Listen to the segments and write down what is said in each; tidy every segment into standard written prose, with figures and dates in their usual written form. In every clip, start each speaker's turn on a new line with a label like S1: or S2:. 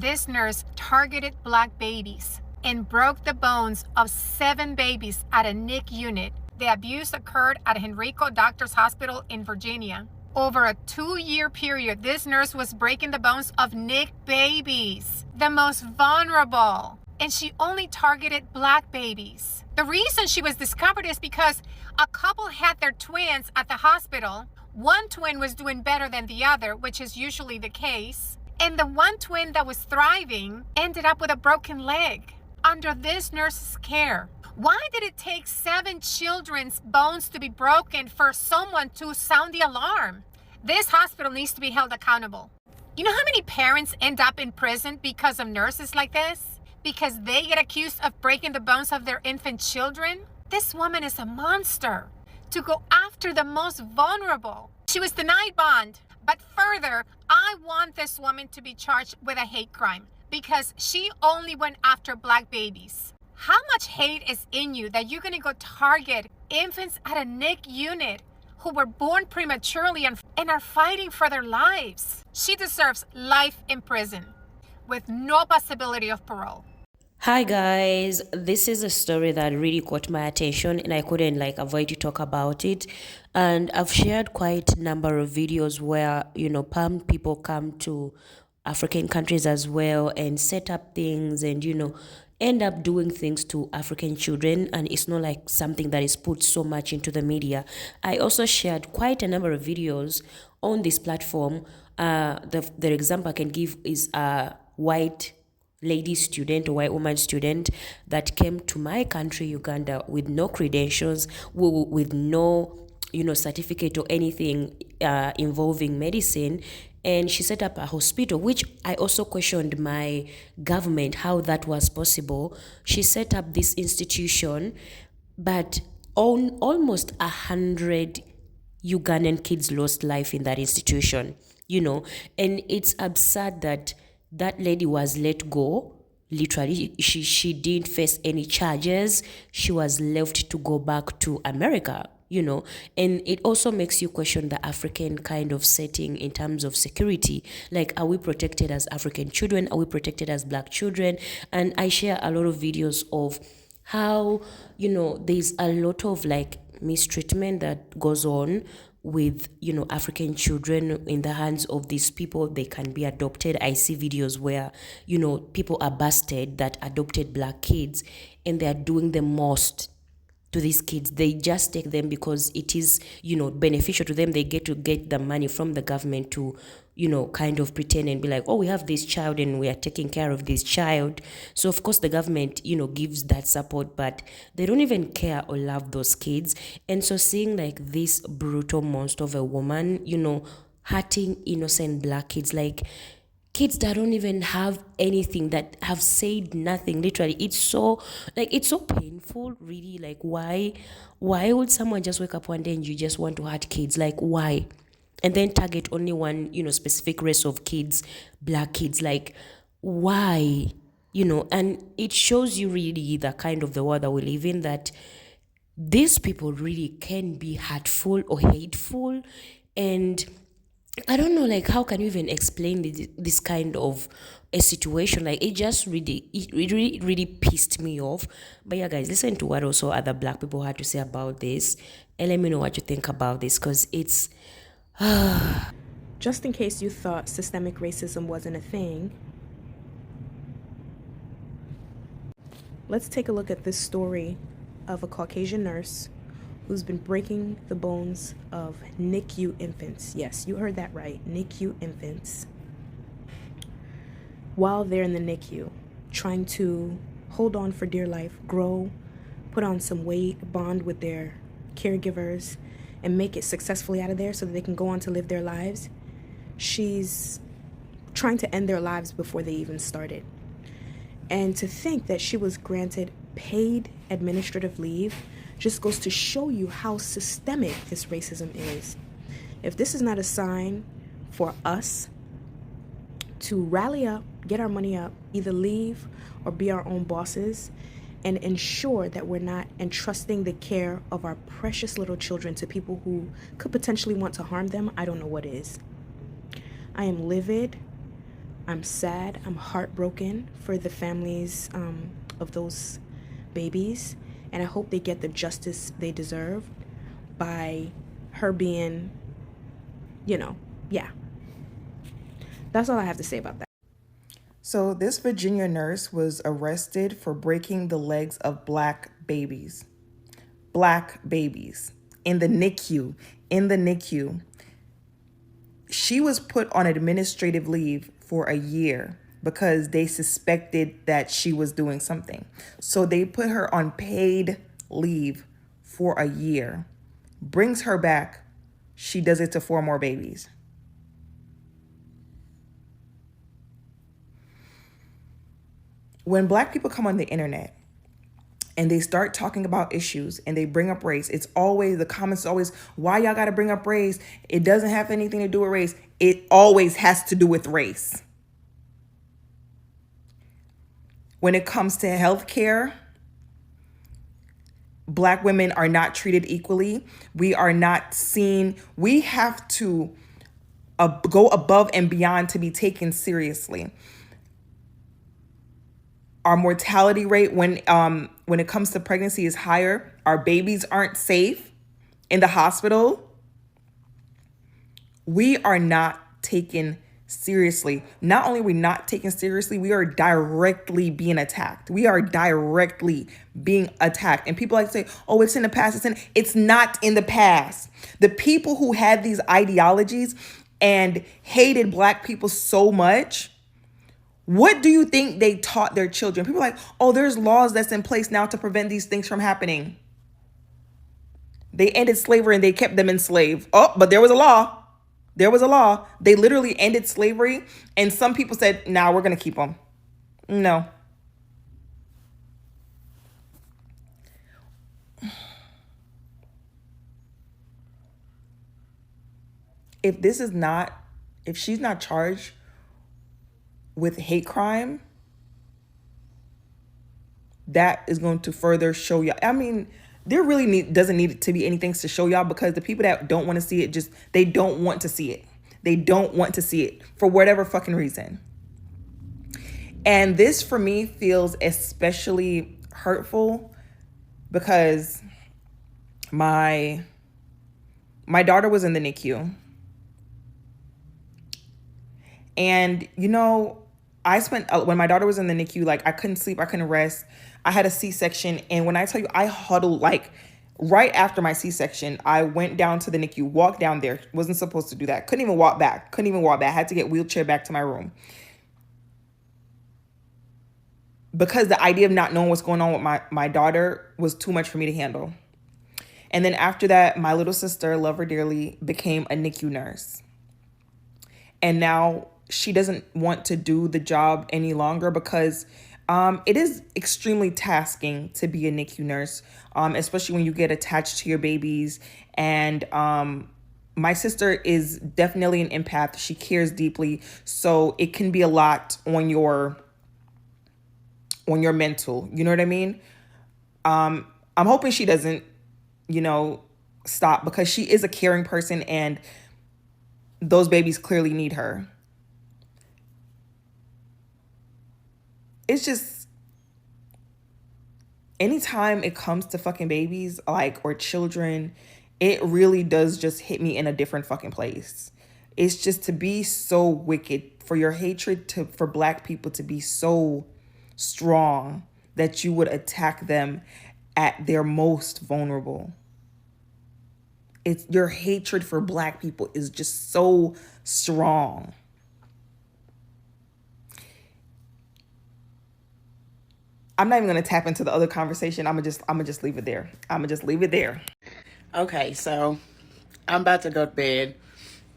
S1: This nurse targeted Black babies and broke the bones of 7 babies at a NICU unit. The abuse occurred at Henrico Doctors Hospital in Virginia. Over a 2-year period, this nurse was breaking the bones of NICU babies, the most vulnerable. And she only targeted Black babies. The reason she was discovered is because a couple had their twins at the hospital. One twin was doing better than the other, which is usually the case. And the one twin that was thriving ended up with a broken leg under this nurse's care. Why did it take 7 children's bones to be broken for someone to sound the alarm? This hospital needs to be held accountable. You know how many parents end up in prison because of nurses like this? Because they get accused of breaking the bones of their infant children? This woman is a monster to go after the most vulnerable. She was denied bond. But further, I want this woman to be charged with a hate crime because she only went after Black babies. How much hate is in you that you're going to go target infants at a NICU unit who were born prematurely and are fighting for their lives? She deserves life in prison with no possibility of parole.
S2: Hi guys, this is a story that really caught my attention and I couldn't avoid to talk about it. And I've shared quite a number of videos where, PAM people come to African countries as well and set up things and, end up doing things to African children, and it's not like something that is put so much into the media. I also shared quite a number of videos on this platform. The example I can give is a white lady student, a white woman student that came to my country, Uganda, with no credentials, with no certificate or anything involving medicine, and she set up a hospital, which I also questioned my government how that was possible. She set up this institution, but almost 100 Ugandan kids lost life in that institution, and it's absurd that that lady was let go. Literally, she didn't face any charges. She was left to go back to America, and it also makes you question the African kind of setting in terms of security. Like, are we protected as African children? Are we protected as Black children? And I share a lot of videos of how, there's a lot of mistreatment that goes on with African children in the hands of these people. They can be adopted. I see videos where people are busted that adopted Black kids and they are doing the most to these kids. They just take them because it is beneficial to them. They get the money from the government to kind of pretend and be like, oh, we have this child and we are taking care of this child. So of course the government gives that support, but they don't even care or love those kids. And so seeing this brutal monster of a woman hurting innocent Black kids, kids that don't even have anything, that have said nothing. Literally, it's so painful, really. Why would someone just wake up one day and you just want to hurt kids? Why? And then target only one specific race of kids, Black kids. Why? And it shows you really the kind of the world that we live in, that these people really can be hurtful or hateful. And I don't know, how can you even explain this kind of a situation? It just really pissed me off. But yeah, guys, listen to what also other Black people had to say about this, and let me know what you think about this, because it's
S3: just in case you thought systemic racism wasn't a thing, let's take a look at this story of a Caucasian nurse who's been breaking the bones of NICU infants. Yes, you heard that right, NICU infants. While they're in the NICU, trying to hold on for dear life, grow, put on some weight, bond with their caregivers, and make it successfully out of there so that they can go on to live their lives. She's trying to end their lives before they even started. And to think that she was granted paid administrative leave just goes to show you how systemic this racism is. If this is not a sign for us to rally up, get our money up, either leave or be our own bosses, and ensure that we're not entrusting the care of our precious little children to people who could potentially want to harm them, I don't know what is. I am livid. I'm sad. I'm heartbroken for the families of those babies. And I hope they get the justice they deserve by her being, yeah. That's all I have to say about that.
S4: So this Virginia nurse was arrested for breaking the legs of black babies. Black babies in the NICU. In the NICU. She was put on administrative leave for a year because they suspected that she was doing something. So they put her on paid leave for a year. Brings her back. She does it to 4 more babies. When black people come on the internet and they start talking about issues and they bring up race, it's always, the comments always, why y'all got to bring up race? It doesn't have anything to do with race. It always has to do with race. When it comes to healthcare, black women are not treated equally. We are not seen. We have to go above and beyond to be taken seriously. Our mortality rate when it comes to pregnancy is higher. Our babies aren't safe in the hospital. We are not taken seriously. Not only are we not taken seriously, we are directly being attacked. We are directly being attacked. And people like to say, oh, it's in the past. It's not in the past. The people who had these ideologies and hated black people so much, what do you think they taught their children? People are like, oh, there's laws that's in place now to prevent these things from happening. They ended slavery and they kept them enslaved. Oh, but there was a law. There was a law. They literally ended slavery. And some people said, nah, we're going to keep them. No. If she's not charged with hate crime, that is going to further show y'all. I mean, there really doesn't need to be anything to show y'all, because the people that don't want to see it, they don't want to see it. They don't want to see it for whatever fucking reason. And this for me feels especially hurtful because my daughter was in the NICU. And, when my daughter was in the NICU, I couldn't sleep, I couldn't rest. I had a C-section. And when I tell you, I huddled, right after my C-section, I went down to the NICU, walked down there. Wasn't supposed to do that. Couldn't even walk back. I had to get wheelchair back to my room. Because the idea of not knowing what's going on with my daughter was too much for me to handle. And then after that, my little sister, love her dearly, became a NICU nurse. And now she doesn't want to do the job any longer because it is extremely tasking to be a NICU nurse, especially when you get attached to your babies. And my sister is definitely an empath. She cares deeply. So it can be a lot on your mental. You know what I mean? I'm hoping she doesn't, stop, because she is a caring person and those babies clearly need her. It's just, anytime it comes to fucking babies, or children, it really does just hit me in a different fucking place. It's just to be so wicked, for your hatred for black people to be so strong that you would attack them at their most vulnerable. It's your hatred for black people is just so strong. I'm not even gonna tap into the other conversation. I'm gonna just leave it there.
S5: Okay, so I'm about to go to bed,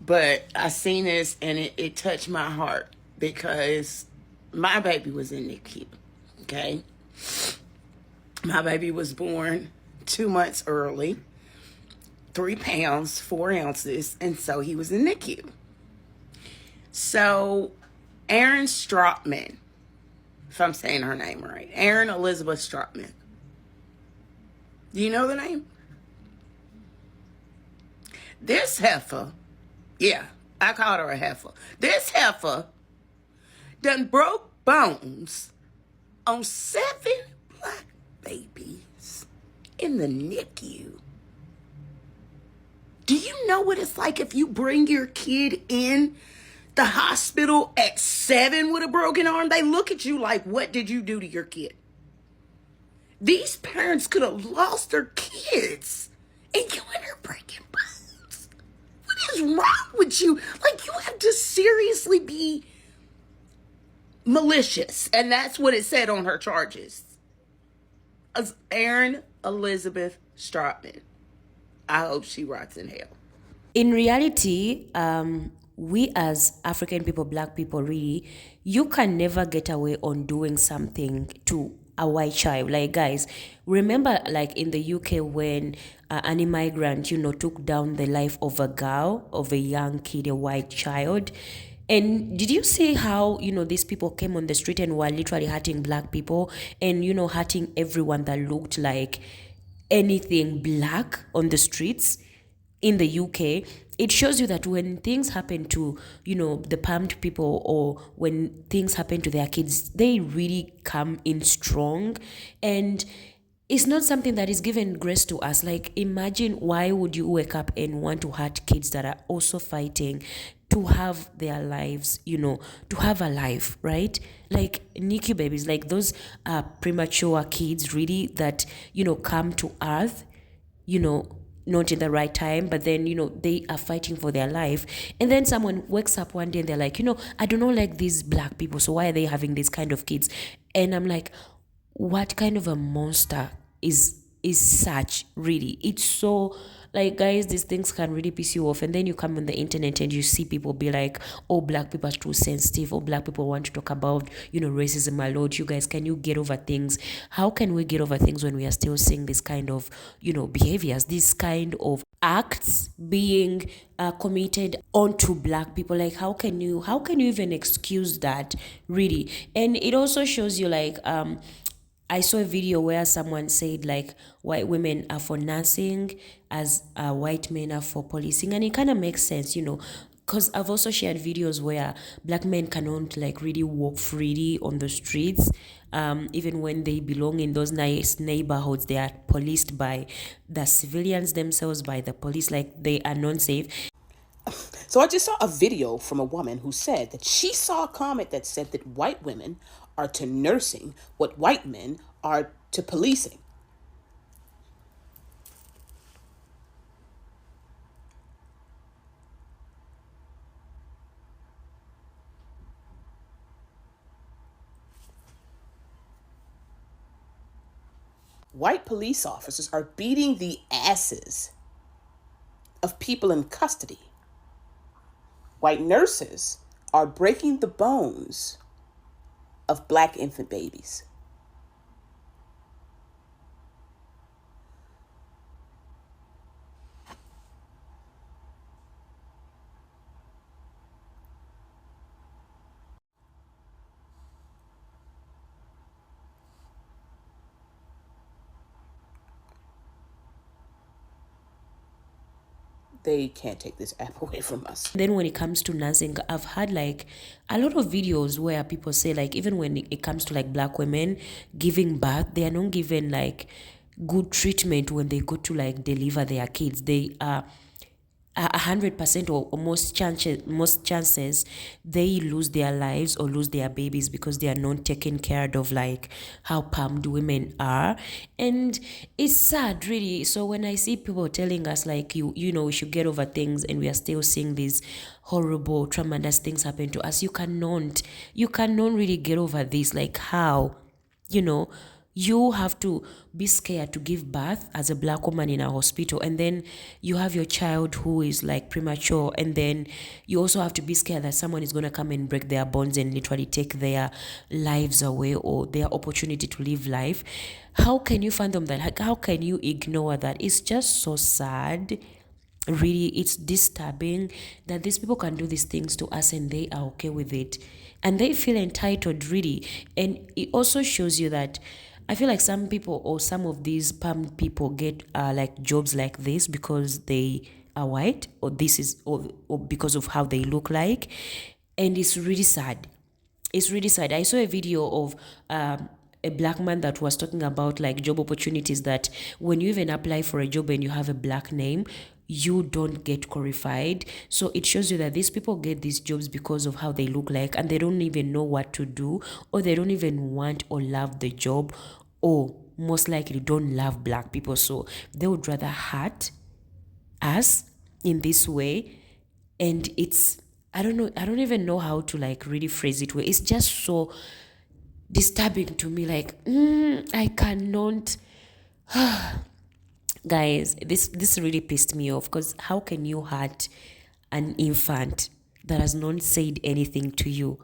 S5: but I seen this and it touched my heart because my baby was in NICU. Okay, my baby was born 2 months early. 3 pounds, 4 ounces, and so he was in NICU. So, Erin Stropman, if I'm saying her name right, Erin Elizabeth Stropman. Do you know the name? This heifer, yeah, I called her a heifer. This heifer done broke bones on 7 black babies in the NICU. Do you know what it's like if you bring your kid in the hospital at 7 with a broken arm? They look at you like, what did you do to your kid? These parents could have lost their kids, and you in here breaking bones. What is wrong with you? Like, you have to seriously be malicious, and that's what it said on her charges. Erin Elizabeth Stratman. I hope she rots in hell.
S2: In reality, we as African people, black people, really, you can never get away on doing something to a white child. Like, guys, remember, like in the UK, when an immigrant, took down the life of a girl, of a young kid, a white child. And did you see how, these people came on the street and were literally hurting black people and, hurting everyone that looked like anything black on the streets in the UK? It shows you that when things happen to, the palmed people, or when things happen to their kids, they really come in strong. And it's not something that is given grace to us. Like, imagine, why would you wake up and want to hurt kids that are also fighting to have their lives, to have a life, right? Like NICU babies, like those premature kids, really, that, come to earth, not in the right time, but then, they are fighting for their life. And then someone wakes up one day and they're like, I do not like these black people, so why are they having these kind of kids? And I'm like, what kind of a monster is such, really? It's so, like, guys, these things can really piss you off. And then you come on the internet and you see people be like, oh, black people are too sensitive, or black people want to talk about, racism a lot. You guys, can you get over things? How can we get over things when we are still seeing this kind of, behaviors, this kind of acts being committed onto black people? Like, how can you even excuse that, really? And it also shows you, like, I saw a video where someone said, like, white women are for nursing as white men are for policing. And it kind of makes sense, because I've also shared videos where black men cannot, like, really walk freely on the streets. Even when they belong in those nice neighborhoods, they are policed by the civilians themselves, by the police, like they are non-safe.
S6: So I just saw a video from a woman who said that she saw a comment that said that white women are to nursing what white men are to policing. White police officers are beating the asses of people in custody. White nurses are breaking the bones of black infant babies. They can't take this app away from us.
S2: Then when it comes to nursing, I've had, like, a lot of videos where people say, like, even when it comes to, like, black women giving birth, they are not given, like, good treatment when they go to, like, deliver their kids. They are 100% or most chances they lose their lives or lose their babies because they are not taken care of, like how palmed women are. And it's sad, really. So when I see people telling us, like, you know, we should get over things, and we are still seeing these horrible, tremendous things happen to us, you cannot really get over this. Like, how? You have to be scared to give birth as a black woman in a hospital, and then you have your child who is, like, premature, and then you also have to be scared that someone is going to come and break their bones and literally take their lives away or their opportunity to live life. How can you fathom that? Like, how can you ignore that? It's just so sad. Really, it's disturbing that these people can do these things to us and they are okay with it, and they feel entitled, really. And it also shows you that I feel like some people, or some of these palm people, get like jobs like this because they are white, or this is or because of how they look like. And it's really sad. it's really sad. I saw a video of a black man that was talking about like job opportunities, that when you even apply for a job and you have a black name, you don't get qualified. So it shows you that these people get these jobs because of how they look like, and they don't even know what to do, or they don't even want or love the job, or most likely don't love black people. So they would rather hurt us in this way. And it's, I don't know, I don't even know how to like really phrase it. It's just so disturbing to me. Like, I cannot. Guys, this really pissed me off, because how can you hurt an infant that has not said anything to you?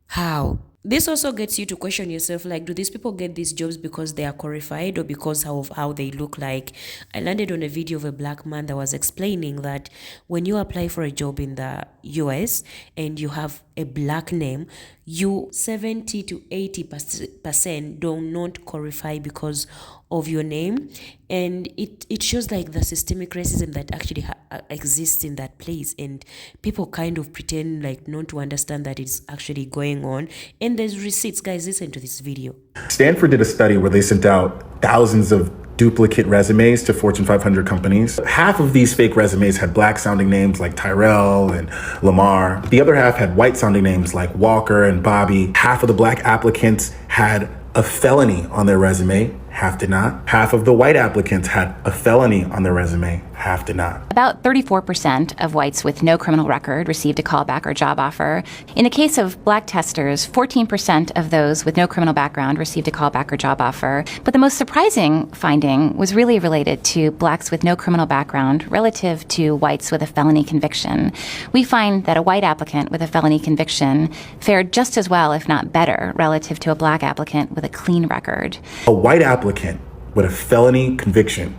S2: How? This also gets you to question yourself, like, do these people get these jobs because they are qualified, or because of how they look like? I landed on a video of a black man that was explaining that when you apply for a job in the US and you have a black name, you 70 to 80% do not qualify because of your name. And it shows like the systemic racism that actually exists in that place, and people kind of pretend like not to understand that it's actually going on. And there's receipts. Guys, listen to this video.
S7: Stanford did a study where they sent out thousands of duplicate resumes to Fortune 500 companies. Half of these fake resumes had black sounding names like Tyrell and Lamar. The other half had white sounding names like Walker and Bobby. Half of the black applicants had a felony on their resume, half did not. Half of the white applicants had a felony on their resume, half did not.
S8: About 34% of whites with no criminal record received a callback or job offer. In the case of black testers, 14% of those with no criminal background received a callback or job offer. But the most surprising finding was really related to blacks with no criminal background relative to whites with a felony conviction. We find that a white applicant with a felony conviction fared just as well, if not better, relative to a black applicant with a clean record.
S7: A white applicant with a felony conviction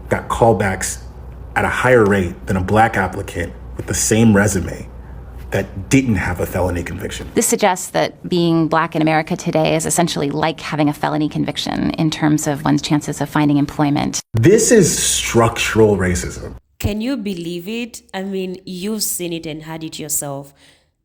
S7: got callbacks at a higher rate than a black applicant with the same resume that didn't have a felony conviction.
S8: This suggests that being black in America today is essentially like having a felony conviction in terms of one's chances of finding employment.
S7: This is structural racism.
S2: Can you believe it? I mean, you've seen it and had it yourself.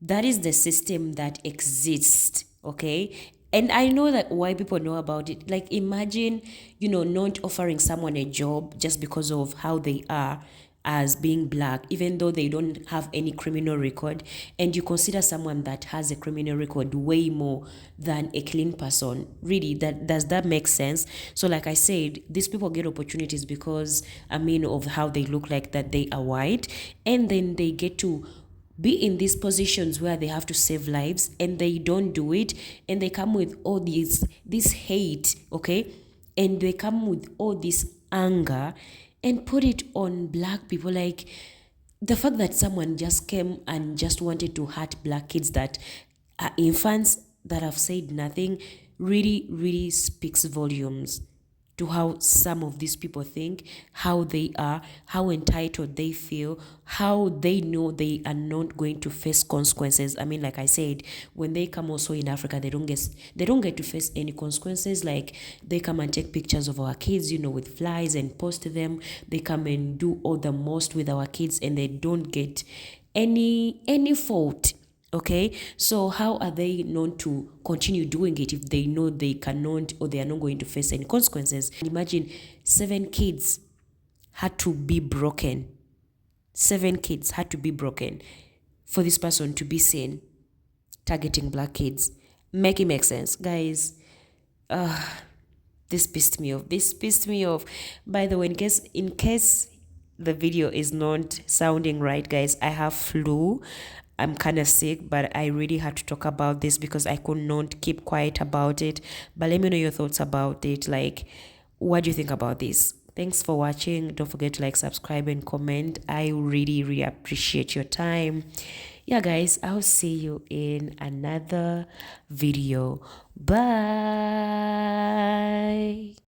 S2: That is the system that exists, okay? And I know that white people know about it. Like, imagine, not offering someone a job just because of how they are as being black, even though they don't have any criminal record, and you consider someone that has a criminal record way more than a clean person. Really, does that make sense? So like I said, these people get opportunities because, of how they look like, that they are white, and then they get to be in these positions where they have to save lives, and they don't do it, and they come with all this hate, okay, and they come with all this anger and put it on black people. Like, the fact that someone just came and just wanted to hurt black kids that are infants that have said nothing really, really speaks volumes to how some of these people think, how they are, how entitled they feel, how they know they are not going to face consequences. Like I said, when they come also in Africa, they don't get to face any consequences. Like, they come and take pictures of our kids, with flies and post them. They come and do all the most with our kids, and they don't get any fault. Okay, so how are they known to continue doing it if they know they cannot, or they are not going to face any consequences? Imagine 7 kids had to be broken. 7 kids had to be broken for this person to be seen targeting black kids. Make it make sense, guys. This pissed me off. By the way, in case the video is not sounding right, guys, I have flu. I'm kind of sick, but I really had to talk about this because I could not keep quiet about it. But let me know your thoughts about it. Like, what do you think about this? Thanks for watching. Don't forget to subscribe, and comment. I really, really appreciate your time. Yeah, guys, I'll see you in another video. Bye.